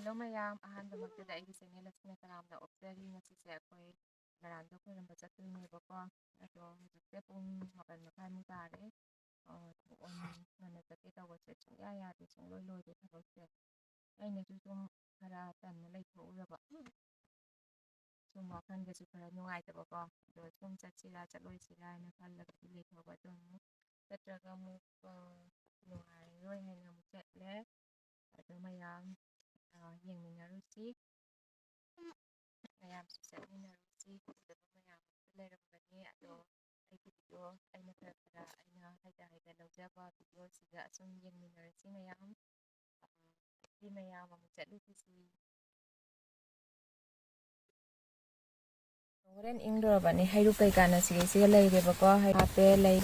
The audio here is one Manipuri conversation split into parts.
ꯍꯜꯂꯣ ꯃꯌꯥꯝ ꯑꯍꯥꯟꯕꯃꯛꯇꯗ ꯑꯩꯒꯤ ꯆꯦꯅꯦꯜ ꯑꯁꯤꯅ ꯇꯔꯥꯝꯅ ꯑꯣꯛꯆꯔꯤ ꯉꯁꯤꯁꯦ ꯑꯩꯈꯣꯏ ꯅꯔꯥꯟꯗꯣ ꯈꯣꯏꯔꯝꯕ ꯆꯠꯇꯣꯏꯅꯦꯕꯀꯣ ꯑꯗꯣ ꯍꯧꯖꯤꯛꯁꯦ ꯄꯨꯡ 7:30 ꯇꯥꯔꯦ ꯉꯟꯅ ꯆꯠꯀꯦ ꯇꯧꯕꯁꯦ ꯁꯨꯡꯌꯥ ꯌꯥꯗꯦ ꯁꯨꯡꯂꯣꯏ ꯂꯣꯏꯗꯦ ꯊꯕꯛꯁꯦ ꯑꯩꯅꯁꯨ ꯁꯨꯝ ꯈꯔ ꯇꯟꯅ ꯂꯩꯊꯣꯛꯎꯔꯕ ꯁꯨꯝ ꯋꯥꯈꯜꯗꯁꯨ ꯈꯔ ꯅꯨꯡꯉꯥꯏꯇꯕꯀꯣ ꯑꯗꯣ ꯁꯨꯝ ꯆꯠꯁꯤꯔꯥ ꯆꯠꯂꯣꯏꯁꯤꯔꯥ ꯍꯥꯏꯅ ꯈꯜꯂꯒꯗꯤ ꯂꯩꯊꯣꯛꯑꯕ ꯑꯗꯣ ꯑꯃꯨꯛ ꯆꯠꯇ꯭ꯔꯒ ꯑꯃꯨꯛ ꯅꯨꯡꯉꯥꯏꯔꯔꯣꯏ ꯍꯥꯏꯅ ꯑꯃꯨꯛ ꯆꯠꯂꯦ ꯑꯗꯣ ꯃꯌꯥꯝ ꯌꯦꯡꯃꯤꯟꯅꯔꯨꯁꯤ ꯃꯌꯥꯝꯁꯨ ꯆꯠꯃꯤꯟꯅꯔꯨꯁꯤ ꯎꯗꯕ ꯃꯌꯥꯝ ꯑꯃꯁꯨ ꯂꯩꯔꯝꯒꯅꯤ ꯑꯗꯣ ꯑꯩꯒꯤ ꯚꯤꯗꯤꯑꯣ ꯑꯩꯅ ꯍꯩꯇ ꯂꯧꯖꯕ ꯚꯤꯗꯤꯑꯣꯁꯤꯒ ꯑꯁꯨꯝ ꯌꯦꯡꯃꯤꯟꯅꯔꯁꯤ ꯃꯌꯥꯝ ꯑꯃꯨꯛ ꯆꯠꯂꯨꯈꯤꯁꯤ ꯍꯣꯔꯦꯟ ꯏꯪꯗꯣꯔꯕꯅꯤ ꯍꯩꯔꯨꯛ ꯀꯩꯀꯥꯅ ꯁꯤꯒ ꯂꯩꯔꯦꯕꯀꯣ ꯍꯥꯞꯄꯦ ꯂꯩ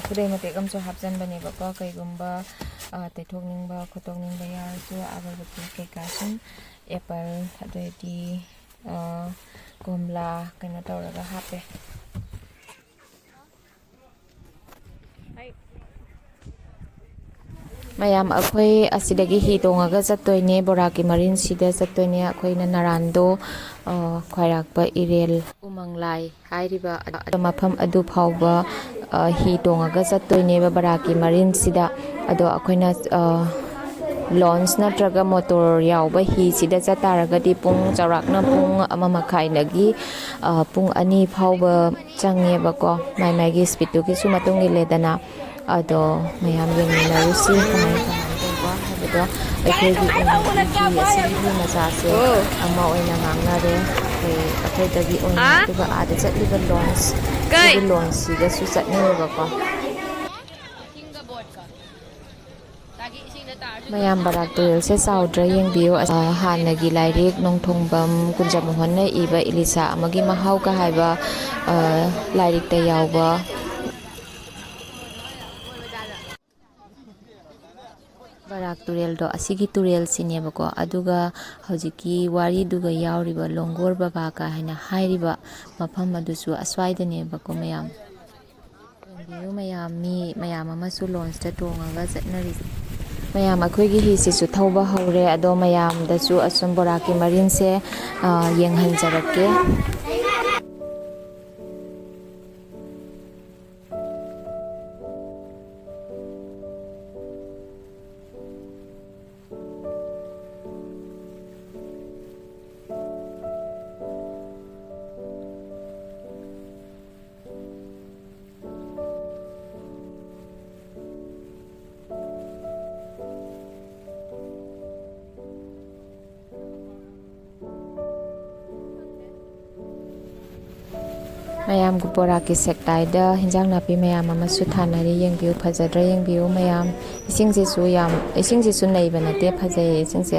ꯈꯨꯗꯩ ꯃꯇꯦꯛ ꯑꯃꯁꯨ ꯍꯥꯞꯆꯟꯕꯅꯦꯕꯀꯣ ꯀꯩꯒꯨꯝꯕ ꯇꯩꯊꯣꯛꯅꯤꯡꯕ ꯈꯣꯠꯇꯣꯛꯅꯤꯡꯕ ꯌꯥꯎꯔꯁꯨ ꯑꯒꯔꯕꯇꯤ ꯀꯩꯀꯥ ꯁꯨꯝ ꯑꯦꯄꯜ ꯑꯗꯩꯗꯤ ꯀꯣꯝꯂꯥ ꯀꯩꯅꯣ ꯇꯧꯔꯒ ꯍꯥꯞꯄꯦ ꯃꯌꯥꯝ ꯑꯩꯈꯣꯏ ꯑꯁꯤꯗꯒꯤ ꯍꯤ ꯇꯣꯡꯉꯒ ꯆꯠꯇꯣꯏꯅꯦ ꯕꯣꯔꯥꯛꯀꯤ ꯃꯔꯤꯟꯁꯤꯗ ꯆꯠꯇꯣꯏꯅꯦ ꯑꯩꯈꯣꯏꯅ ꯅꯔꯥꯟꯗꯣ ꯈ꯭ꯋꯥꯏꯔꯥꯛꯄ ꯏꯔꯦꯜ ꯎꯃꯪ ꯂꯥꯏ ꯍꯥꯏꯔꯤꯕ ꯃꯐꯝ ꯑꯗꯨ ꯐꯥꯎꯕ ꯍꯤ ꯇꯣꯡꯉꯒ ꯆꯠꯇꯣꯏꯅꯦꯕ ꯕꯣꯔꯥꯛꯀꯤ ꯃꯔꯤꯟꯁꯤꯗ ꯑꯗꯣ ꯑꯩꯈꯣꯏꯅ ꯂꯣꯟꯁ ꯅꯠꯇ꯭ꯔꯒ ꯃꯣꯇꯣꯔ ꯌꯥꯎꯕ ꯍꯤꯁꯤꯗ ꯆꯠꯇꯥꯔꯒꯗꯤ ꯆꯥꯎꯔꯥꯛꯅ ꯄꯨꯡ 1.5ꯗꯒꯤ ꯄꯨꯡ 2 ꯐꯥꯎꯕ ꯆꯪꯉꯦꯕꯀꯣ ꯃꯥꯏꯒꯤ ꯏꯁꯄꯤꯠꯇꯨꯒꯤꯁꯨ ꯃꯇꯨꯡ ꯏꯜꯂꯦꯗꯅ ꯑꯗꯣ ꯃꯌꯥꯝ ꯌꯦꯡꯃꯤꯟꯅꯔꯨꯁꯤ ꯀꯃꯥꯏ ꯇꯧꯕ ꯍꯥꯏꯕꯗꯣ ꯑꯩꯈꯣꯏꯒꯤ ꯑꯣꯏꯅꯗꯤ ꯑꯁꯤꯒꯤ ꯃꯆꯥꯁꯦ ꯑꯃ ꯑꯣꯏꯅ ꯉꯥꯡꯅꯔꯦ ꯑꯩꯈꯣꯏꯗꯒꯤ ꯑꯣꯏꯅ ꯑꯗꯨꯒ ꯑꯥꯗ ꯆꯠꯂꯤꯕ ꯁꯤꯒꯤ ꯂꯣꯟꯁꯤꯒꯁꯨ ꯆꯠꯅꯩꯌꯦꯕꯀꯣ ꯃꯌꯥꯝ ꯕꯔꯥꯛ ꯇꯨꯔꯦꯜꯁꯦ ꯆꯥꯎꯗ꯭ꯔꯥ ꯌꯦꯡꯕꯤꯌꯨ ꯍꯥꯟꯅꯒꯤ ꯂꯥꯏꯔꯤꯛ ꯅꯣꯡꯊꯣꯡꯕꯝ ꯀꯨꯟꯖꯃꯣꯍꯟꯅ ꯏꯕ ꯏꯂꯤꯁꯥ ꯑꯃꯒꯤ ꯃꯍꯥꯎꯒ ꯍꯥꯏꯕ ꯂꯥꯏꯔꯤꯛꯇ ꯌꯥꯎꯕ ꯕꯔꯥꯛ ꯇꯨꯔꯦꯜꯗꯣ ꯑꯁꯤꯒꯤ ꯇꯨꯔꯦꯜꯁꯤꯅꯦꯕꯀꯣ ꯑꯗꯨꯒ ꯍꯧꯖꯤꯛꯀꯤ ꯋꯥꯔꯤꯗꯨꯒ ꯌꯥꯎꯔꯤꯕ ꯂꯣꯡꯒꯣꯔ ꯕꯕꯥꯒ ꯍꯥꯏꯅ ꯍꯥꯏꯔꯤꯕ ꯃꯐꯝ ꯑꯗꯨꯁꯨ ꯑꯁ꯭ꯋꯥꯏꯗꯅꯦꯕꯀꯣ ꯃꯌꯥꯝ ꯌꯦꯡꯕꯤꯌꯨ ꯃꯌꯥꯝ ꯑꯃꯁꯨ ꯂꯣꯟꯁꯇ ꯇꯣꯡꯉꯒ ꯆꯠꯅꯔꯤꯁꯦ ꯃꯌꯥꯝ ꯑꯩꯈꯣꯏꯒꯤ ꯍꯤꯁꯤꯁꯨ ꯊꯧꯕ ꯍꯧꯔꯦ ꯑꯗꯣ ꯃꯌꯥꯝꯗꯁꯨ ꯑꯁꯨꯝ ꯕꯣꯔꯥꯛꯀꯤ ꯃꯔꯤꯟꯁꯦ ꯌꯦꯡꯍꯟꯖꯔꯛꯀꯦ ꯃꯌꯥꯝꯒꯤ ꯕꯣꯔꯥꯛꯀꯤ ꯁꯦꯛꯇꯥꯏꯗ ꯍꯤꯟꯖꯥꯡ ꯅꯥꯄꯤ ꯃꯌꯥꯝ ꯑꯃꯁꯨ ꯊꯥꯅꯔꯤ ꯌꯦꯡꯕꯤꯌꯨ ꯐꯖꯗ꯭ꯔꯥ ꯌꯦꯡꯕꯤꯌꯨ ꯃꯌꯥꯝ ꯏꯁꯤꯡꯁꯤꯁꯨ ꯅꯩꯕ ꯅꯠꯇꯦ ꯐꯖꯩꯌꯦ ꯏꯁꯤꯡꯁꯦ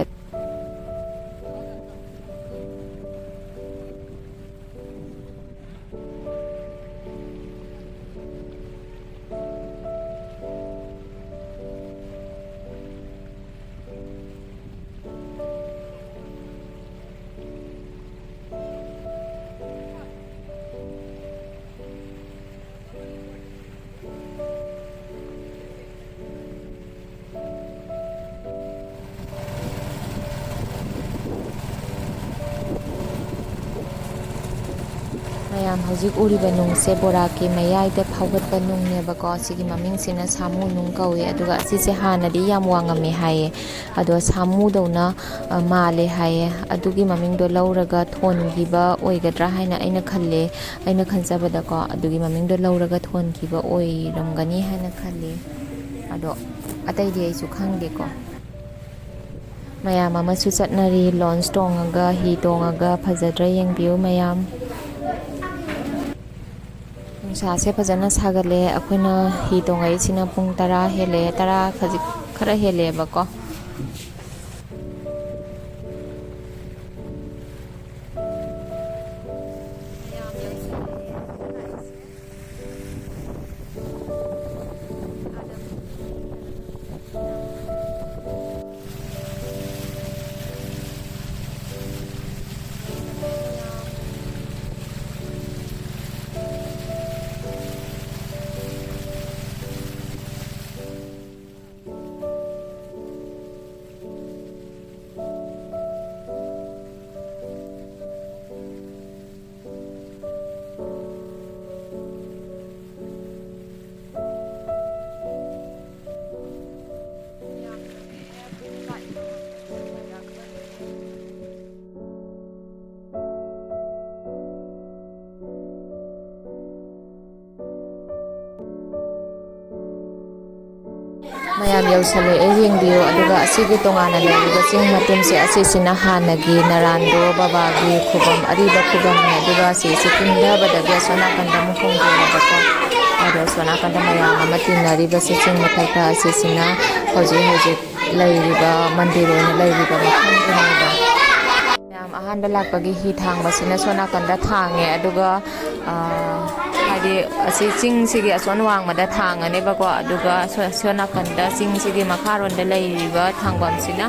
ꯃꯌꯥꯝ ꯍꯧꯖꯤꯛ ꯎꯔꯤꯕ ꯅꯨꯡꯁꯦ ꯕꯣꯔꯥꯛꯀꯤ ꯃꯌꯥꯏꯗ ꯐꯥꯎꯒꯠꯄ ꯅꯨꯡꯅꯦꯕꯀꯣ ꯁꯤꯒꯤ ꯃꯃꯤꯡꯁꯤꯅ ꯁꯥꯃꯨ ꯅꯨꯡ ꯀꯧꯏ ꯑꯗꯨꯒ ꯑꯁꯤꯁꯦ ꯍꯥꯟꯅꯗꯤ ꯌꯥꯝ ꯋꯥꯡꯉꯝꯃꯦ ꯍꯥꯏꯌꯦ ꯑꯗꯣ ꯁꯥꯃꯨꯗꯧꯅ ꯃꯥꯜꯂꯦ ꯍꯥꯏꯌꯦ ꯑꯗꯨꯒꯤ ꯃꯃꯤꯡꯗꯣ ꯂꯧꯔꯒ ꯊꯣꯟꯈꯤꯕ ꯑꯣꯏꯒꯗ꯭ꯔꯥ ꯍꯥꯏꯅ ꯑꯩꯅ ꯈꯟꯖꯕꯗꯀꯣ ꯑꯗꯨꯒꯤ ꯃꯃꯤꯡꯗꯣ ꯂꯧꯔꯒ ꯊꯣꯟꯈꯤꯕ ꯑꯣꯏꯔꯝꯒꯅꯤ ꯍꯥꯏꯅ ꯈꯜꯂꯤ ꯑꯗꯣ ꯑꯇꯩꯗꯤ ꯑꯩꯁꯨ ꯈꯪꯗꯦꯀꯣ ꯃꯌꯥꯝ ꯑꯃꯁꯨ ꯆꯠꯅꯔꯤ ꯂꯣꯟꯁ ꯇꯣꯡꯉꯒ ꯍꯤ ꯇꯣꯡꯉꯒ ꯐꯖꯗ꯭ꯔꯥ ꯌꯦꯡꯕꯤꯌꯨ ꯃꯌꯥꯝ ꯅꯨꯡꯁꯥꯁꯦ ꯐꯖꯅ ꯁꯥꯒꯠꯂꯦ ꯑꯩꯈꯣꯏꯅ ꯍꯤ ꯇꯣꯡꯉꯛꯏꯁꯤꯅ ꯄꯨꯡ 10 ꯍꯦꯜꯂꯦ 10 ꯈꯔ ꯍꯦꯜꯂꯦꯕꯀꯣ mayam yausalꯛꯑꯦ ꯌꯦꯡꯕꯤꯌꯨ ꯑꯗꯨꯒ ꯑꯁꯤꯒꯤ ꯇꯣꯉꯥꯟꯅ ꯂꯩꯔꯤꯕ ꯆꯤꯡ ꯃꯇꯨꯝꯁꯦ ꯑꯁꯤꯁꯤꯅ ꯍꯥꯟꯅꯒꯤ ꯅꯔꯥꯟꯗꯣ ꯕꯕꯥꯒꯤ ꯈꯨꯕꯝ ꯑꯔꯤꯕ ꯈꯨꯕꯝꯅꯦ ꯑꯗꯨꯒ ꯁꯤꯁꯤ ꯀꯨꯝꯊꯕꯗꯒꯤ ꯑꯁꯣꯝ ꯅꯥꯀꯟꯗ ꯑꯃꯨꯛ ꯍꯣꯡꯗꯣꯛꯑꯦꯕꯀꯣ ꯑꯗꯣ ꯑꯁꯣꯝ ꯅꯥꯀꯟꯗ ꯃꯌꯥꯝ ꯑꯃ ꯇꯤꯟꯅꯔꯤꯕꯁꯤ ꯆꯤꯡ ꯃꯊꯛꯇ ꯑꯁꯤꯁꯤꯅ ꯍꯧꯖꯤꯛ ꯍꯧꯖꯤꯛ ꯂꯩꯔꯤꯕ ꯃꯟꯗꯤꯔ ꯑꯣꯏꯅ ꯂꯩꯔꯤꯕ ꯃꯐꯝꯗꯨꯅꯦꯕ ꯌꯥꯝ ꯑꯍꯥꯟꯕ ꯂꯥꯛꯄꯒꯤ ꯍꯤ ꯊꯥꯡꯕꯁꯤꯅ ꯁꯣꯝ ꯅꯥꯀꯟꯗ ꯊꯥꯡꯉꯦ ꯑꯗꯨꯒ ꯍꯥꯏꯗꯤ ꯑꯁꯤ ꯆꯤꯡꯁꯤꯒꯤ ꯑꯁꯣꯟ ꯋꯥꯡꯃꯗ ꯊꯥꯡꯉꯅꯦꯕꯀꯣ ꯑꯗꯨꯒ ꯁꯣꯝ ꯅꯥꯀꯟꯗ ꯆꯤꯡꯁꯤꯒꯤ ꯃꯈꯥꯔꯣꯝꯗ ꯂꯩꯔꯤꯕ ꯊꯥꯡꯐꯝꯁꯤꯅ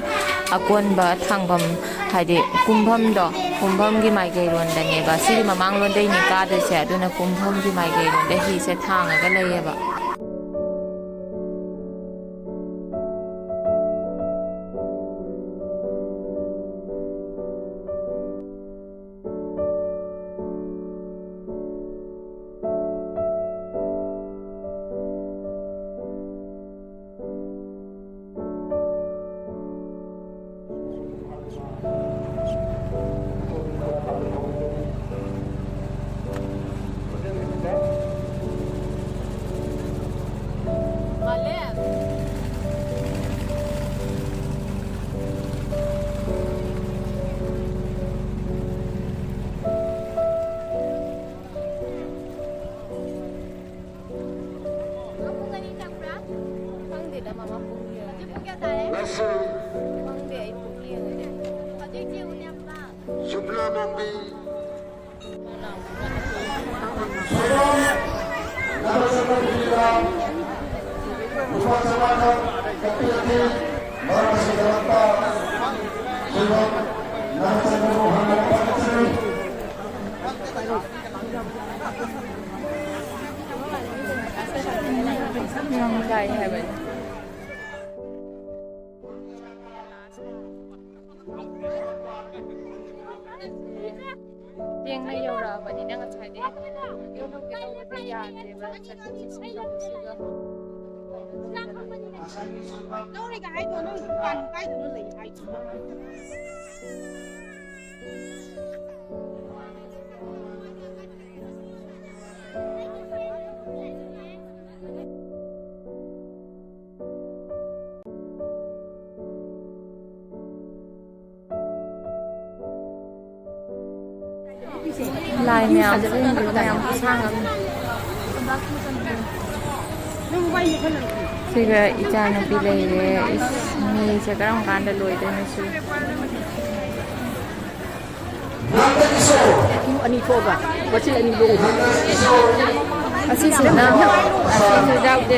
ꯑꯀꯣꯟꯕ ꯊꯥꯡꯐꯝ ꯍꯥꯏꯗꯤ ꯀꯨꯝꯐꯝꯒꯤ ꯃꯥꯏꯀꯩꯔꯣꯝꯗꯅꯦꯕ ꯁꯤꯒꯤ ꯃꯃꯥꯡꯂꯣꯝꯗꯩꯅꯤ ꯀꯥꯗꯣꯏꯁꯦ ꯑꯗꯨꯅ ꯀꯨꯝꯐꯝꯒꯤ ꯃꯥꯏꯀꯩꯔꯣꯝꯗ ꯍꯤꯁꯦ ꯊꯥꯡꯉꯒ ꯂꯩꯌꯦꯕ ꯌꯦꯡꯅ ꯌꯧꯔꯛꯑꯕꯅꯤꯅ ꯉꯁꯥꯏꯗꯤ ꯌꯧꯔꯛꯀꯦ ꯇꯧꯕꯁꯦ ꯌꯥꯗꯦꯕ ꯆꯠꯊꯣꯛ ꯆꯠꯁꯤꯟ ꯇꯧꯕꯁꯤꯒ ꯂꯧꯔꯤꯒ ꯍꯥꯏꯗꯣ ꯅꯪ ꯗꯨꯀꯥꯟ ꯀꯥꯏꯗꯅꯣ ꯂꯩ ꯍꯥꯏꯗꯣ ꯂꯥꯏ ꯃꯌꯥꯝꯁꯦ ꯃꯌꯥꯝ ꯈꯨꯁꯥꯡꯉꯝꯅꯤ ꯁꯤꯒ ꯏꯆꯥ ꯅꯨꯄꯤ ꯂꯩꯔꯦ ꯃꯤꯁꯦ ꯀꯔꯝ ꯀꯥꯟꯗ ꯂꯣꯏꯗꯣꯏꯅꯣ ꯁꯤ ꯑꯅꯤ ꯊꯣꯛꯑꯒ ꯃꯆꯤꯟ ꯑꯅꯤ ꯂꯣꯡ ꯑꯁꯤꯁꯤꯅ ꯑꯁꯤꯁꯨ ꯌꯥꯎꯗꯦ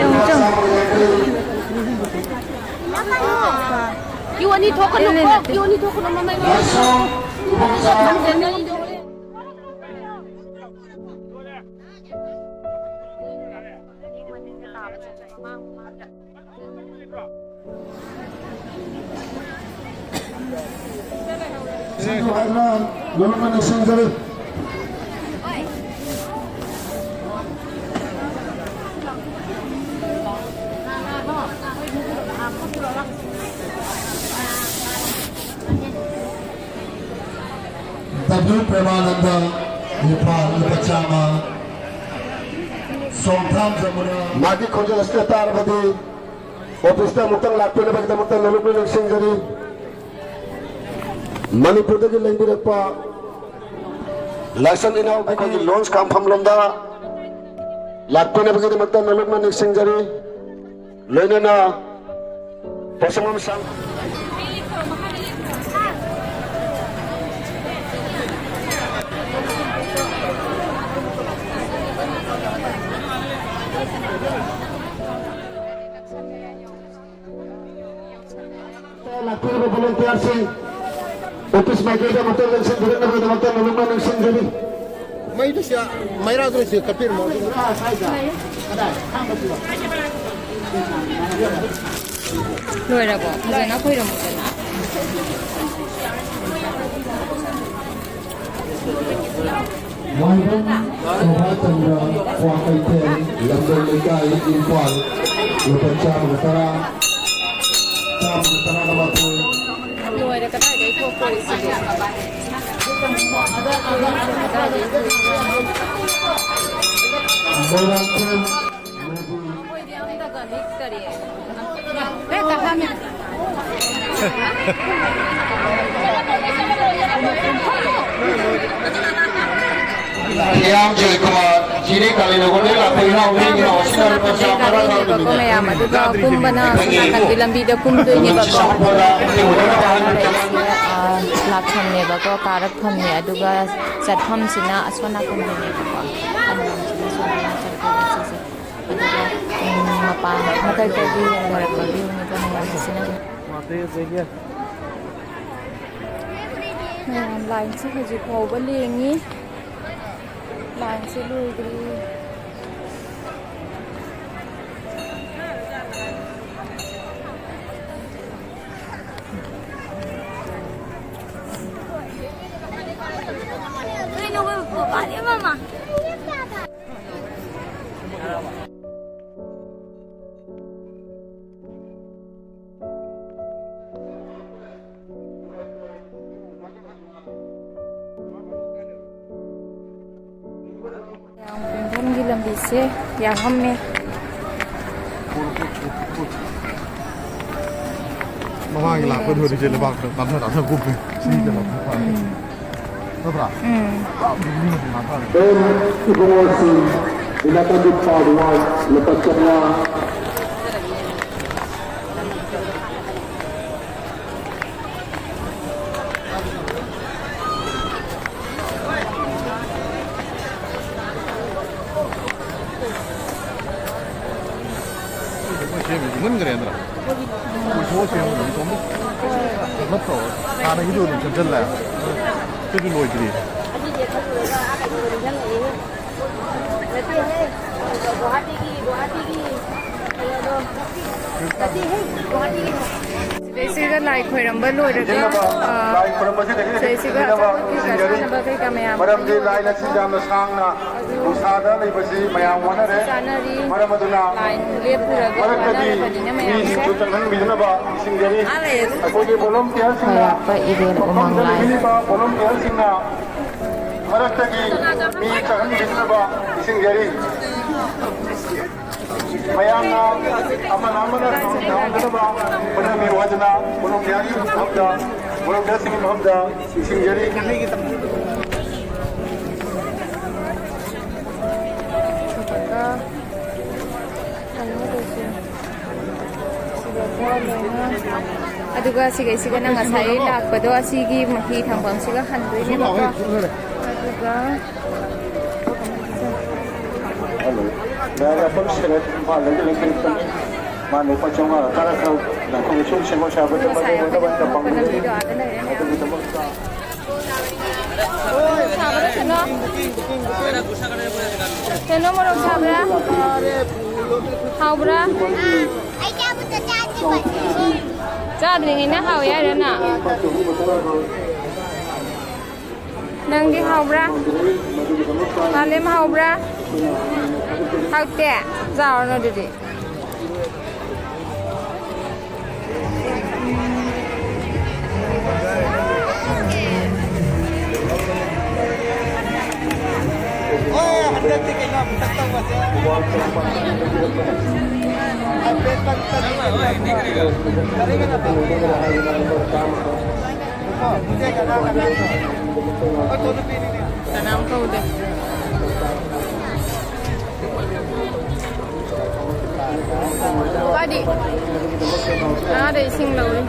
ꯌꯨ ꯑꯅꯤ ꯊꯣꯛꯀꯅꯨ ꯌꯨ ꯑꯅꯤ ꯊꯣꯛꯀꯅꯨ ꯃꯃꯩ W. Premananda, Nepal, Pachama, Somtham Zamuna, Magi Khoja Statar Badi, Opista Mutang Lapina Bagdamutang Nalupin Singari, Manipur the Langirapa, Lesson in our because loans come from Lunda, Lapina Bagdamutang Nalupin Singari, Lenana, Pasamam Sang. Lakukan volunteer sih, office mereka motor dan sendiri nak ada motor lalu mana sendiri. Mai itu sih, mai rasa sih kapir mau. Luar apa? Jangan aku hiram motor. Wajib Chandra, Kuakai Ten, London Legai, Impal, Lupacam, Utara. Luar dekat ada itu polisi. Yang jadi kemar, ciri kali ini lah perihal ini lah, sinar bersama ko mayam aduga kumbana sanakan di lambida kumdoi ba ko lakham ne ba ko karak pham ne aduga chatham sina aswana kumdoi ne ba ko mapa makai ko di marak ko di ne ba ne sina line se haji ko ba lengi line se lui gri Yang lambi se yang hamne mama gila ko do je le bak ta ta ta ko pe si de la pa to pra ni ma pa Informasi dilakukan di Paduan lepas kerja. mun gre andra ko so se mo ni ko mo to ta na yido ni jan la to di loi gre Sesiga lai khoiramba loiraga Lai perempuan ini sesiga sanaba kai ka mayam Madam di lai na sijam na sang na usada lai basi mayam wana re sanari Madam aduna line lepuraga Madam badina ni mayam tu tangan bijna ba ising jari Aku di bolom tiar sing na khayakpa irel umang lai Ini ba bolom tiar sing na Madam tadi mi tangan bijna ba ising jari mayam na aman na tahun na ba pada mi wajna bolom tiar sing hamda bolom tiar sing hamda ising jari aduga siga na ngasai lakpado asigi mahi thambam siga handoi ne ba aduga Dari apa seret malam ini kita mana pacang mana karena kau nak kau cuma semua sahabat tempat tempat tempat tempat Teno mo sabra haubra Chadring ina hau ya na Nang di haubra Malim haubra Hau te Zao no didi Tanam kau deh. Tadi ada ising lalu.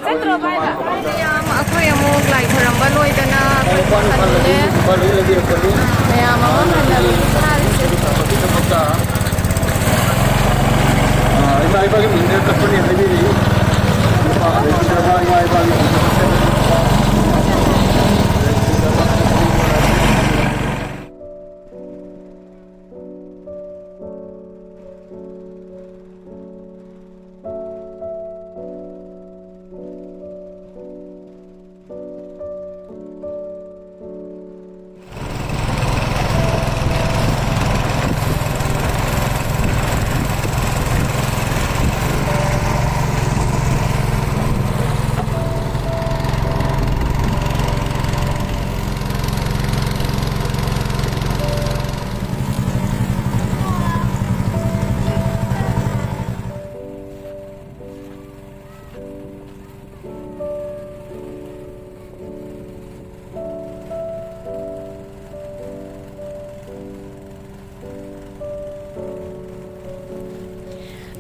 Centro baik. Aku yang mau gelai orang baru itu na. Ya, mama nak hari Iba iba ini telepon yang ini.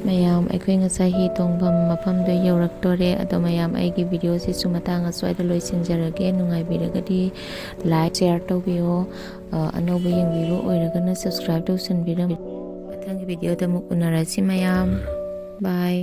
mayam ꯑꯩꯈꯣꯏ ꯉꯁꯥꯏ ꯍꯤ ꯇꯣꯡꯐꯝ ꯃꯐꯝꯗꯣ ꯌꯧꯔꯛꯇꯣꯔꯦ ꯑꯗꯣ ꯃꯌꯥꯝ ꯑꯩꯒꯤ ꯚꯤꯗꯤꯑꯣꯁꯤꯁꯨ ꯃꯇꯥꯡ ꯑꯁ꯭ꯋꯥꯏꯗ ꯂꯣꯏꯁꯤꯟꯖꯔꯒꯦ ꯅꯨꯡꯉꯥꯏꯕꯤꯔꯒꯗꯤ ꯂꯥꯏꯛ ꯁꯦꯌꯔ ꯇꯧꯕꯤꯌꯣ ꯑꯅꯧꯕ ꯌꯦꯡꯕꯤꯕ ꯑꯣꯏꯔꯒꯅ ꯁꯕꯁꯀ꯭ꯔꯥꯏꯕ ꯇꯧꯁꯟꯕꯤꯔꯝ ꯃꯊꯪꯒꯤ ꯚꯤꯗꯤꯑꯣꯗ ꯑꯃꯨꯛ ꯎꯅꯔꯁꯤ ꯃꯌꯥꯝ ꯕꯥꯏ